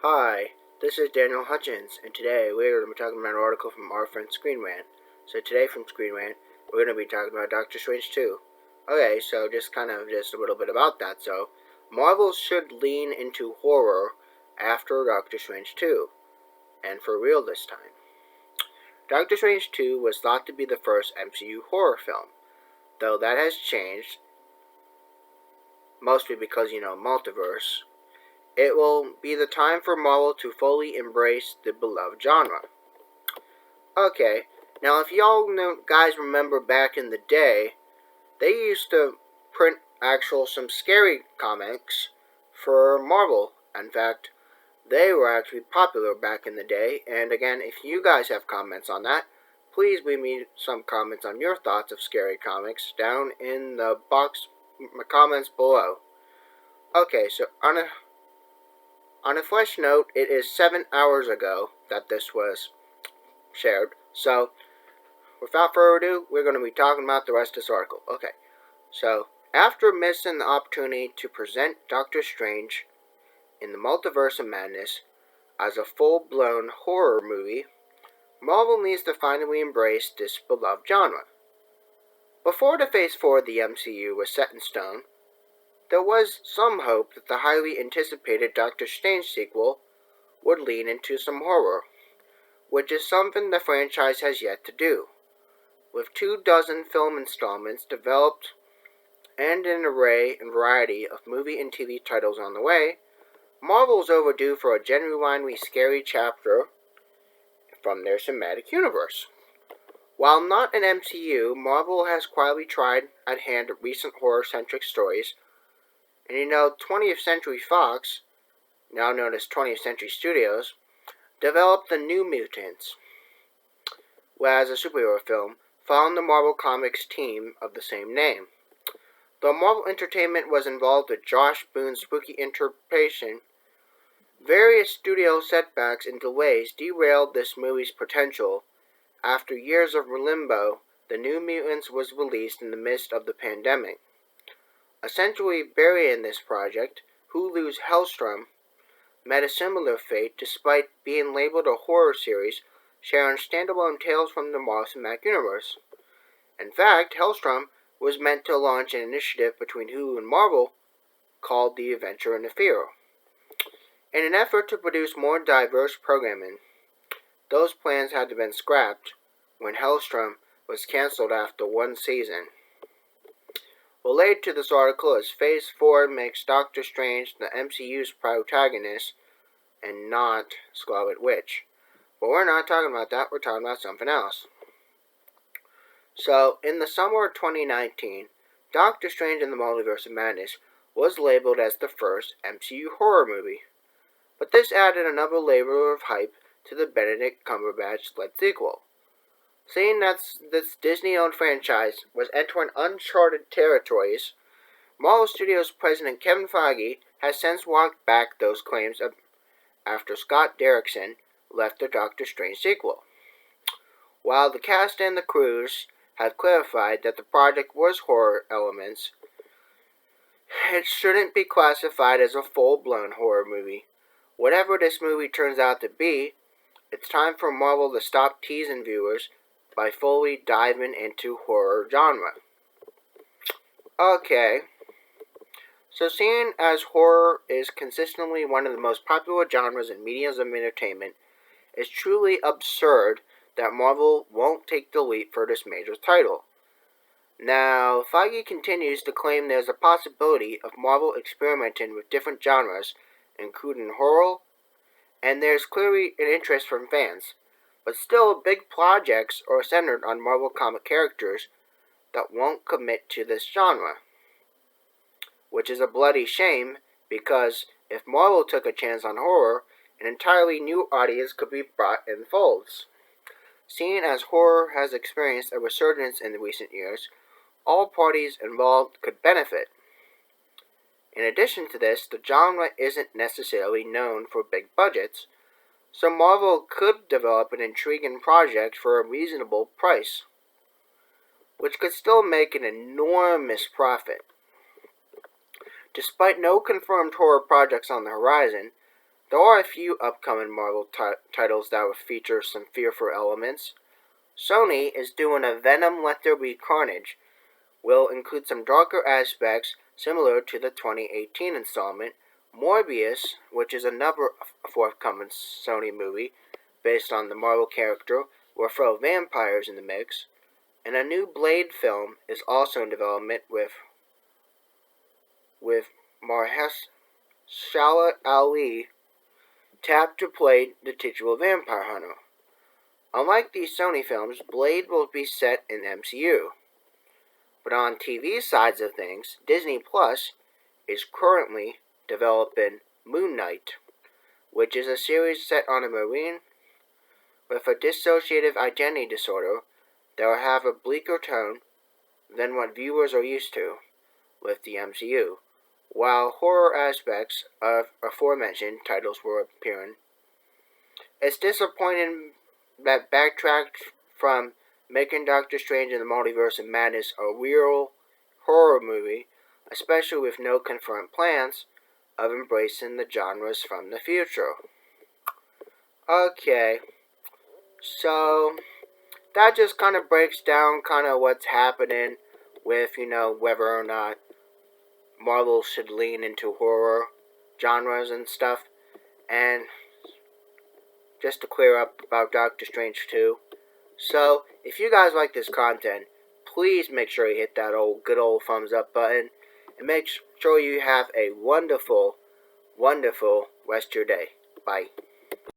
Hi, this is Daniel Hutchins, and today we're going to be talking about an article from our friend Screen Rant. So today from Screen Rant, we're going to be talking about Doctor Strange 2. Okay, so just a little bit about that. So, Marvel should lean into horror after Doctor Strange 2, and for real this time. Doctor Strange 2 was thought to be the first MCU horror film, though that has changed, mostly because, multiverse. It will be the time for Marvel to fully embrace the beloved genre. Okay, now if guys remember back in the day, they used to print some scary comics for Marvel. In fact, they were actually popular back in the day. And again, if you guys have comments on that, please leave me some comments on your thoughts of scary comics down in the comments below. Okay, so on a fresh note, it is 7 hours ago that this was shared. So, without further ado, we're going to be talking about the rest of this article. Okay, so after missing the opportunity to present Doctor Strange in the Multiverse of Madness as a full-blown horror movie, Marvel needs to finally embrace this beloved genre. Before the Phase 4 of the MCU was set in stone, there was some hope that the highly anticipated Doctor Strange sequel would lean into some horror, which is something the franchise has yet to do. With 24 film installments developed and an array and variety of movie and TV titles on the way, Marvel is overdue for a genuinely scary chapter from their cinematic universe. While not an MCU, Marvel has quietly tried at hand recent horror-centric stories, and 20th Century Fox, now known as 20th Century Studios, developed The New Mutants, as a superhero film, following the Marvel Comics team of the same name. Though Marvel Entertainment was involved with Josh Boone's spooky interpretation, various studio setbacks and delays derailed this movie's potential. After years of limbo, The New Mutants was released in the midst of the pandemic. Essentially burying this project, Hulu's Hellstrom met a similar fate despite being labeled a horror series sharing standalone tales from the Marvel Cinematic Universe. In fact, Hellstrom was meant to launch an initiative between Hulu and Marvel called The Adventure in the Fear. In an effort to produce more diverse programming, those plans had to be scrapped when Hellstrom was cancelled after one season. Related to this article is Phase 4 makes Doctor Strange the MCU's protagonist and not Scarlet Witch. But we're not talking about that, we're talking about something else. So, in the summer of 2019, Doctor Strange in the Multiverse of Madness was labeled as the first MCU horror movie. But this added another layer of hype to the Benedict Cumberbatch-led sequel. Seeing that this Disney-owned franchise was entering uncharted territories, Marvel Studios president Kevin Feige has since walked back those claims after Scott Derrickson left the Doctor Strange sequel. While the cast and the crews had clarified that the project was horror elements, it shouldn't be classified as a full-blown horror movie. Whatever this movie turns out to be, it's time for Marvel to stop teasing viewers by fully diving into horror genre. Okay, so seeing as horror is consistently one of the most popular genres in mediums of entertainment, it's truly absurd that Marvel won't take the leap for this major title. Now, Feige continues to claim there's a possibility of Marvel experimenting with different genres, including horror, and there's clearly an interest from fans. But still, big projects are centered on Marvel comic characters that won't commit to this genre. Which is a bloody shame, because if Marvel took a chance on horror, an entirely new audience could be brought in folds. Seeing as horror has experienced a resurgence in recent years, all parties involved could benefit. In addition to this, the genre isn't necessarily known for big budgets, so Marvel could develop an intriguing project for a reasonable price, which could still make an enormous profit. Despite no confirmed horror projects on the horizon, There are a few upcoming Marvel titles that will feature some fearful elements. Sony is doing a Venom Let There Be Carnage. Will include some darker aspects similar to the 2018 installment. Morbius, which is another forthcoming Sony movie based on the Marvel character, will throw vampires in the mix. And a new Blade film is also in development with Mahershala Ali tapped to play the titular vampire hunter. Unlike these Sony films, Blade will be set in MCU. But on TV sides of things, Disney Plus is currently developing Moon Knight, which is a series set on a Marine with a dissociative identity disorder that will have a bleaker tone than what viewers are used to with the MCU, while horror aspects of aforementioned titles were appearing. It's disappointing that backtracked from making Doctor Strange in the Multiverse of Madness a real horror movie, especially with no confirmed plans of embracing the genres from the future. Okay, so that just kind of breaks down kind of what's happening with, whether or not Marvel should lean into horror genres and stuff. And just to clear up about Doctor Strange 2. So, if you guys like this content, please make sure you hit that good old thumbs up button. And make sure you have a wonderful, wonderful rest of your day. Bye.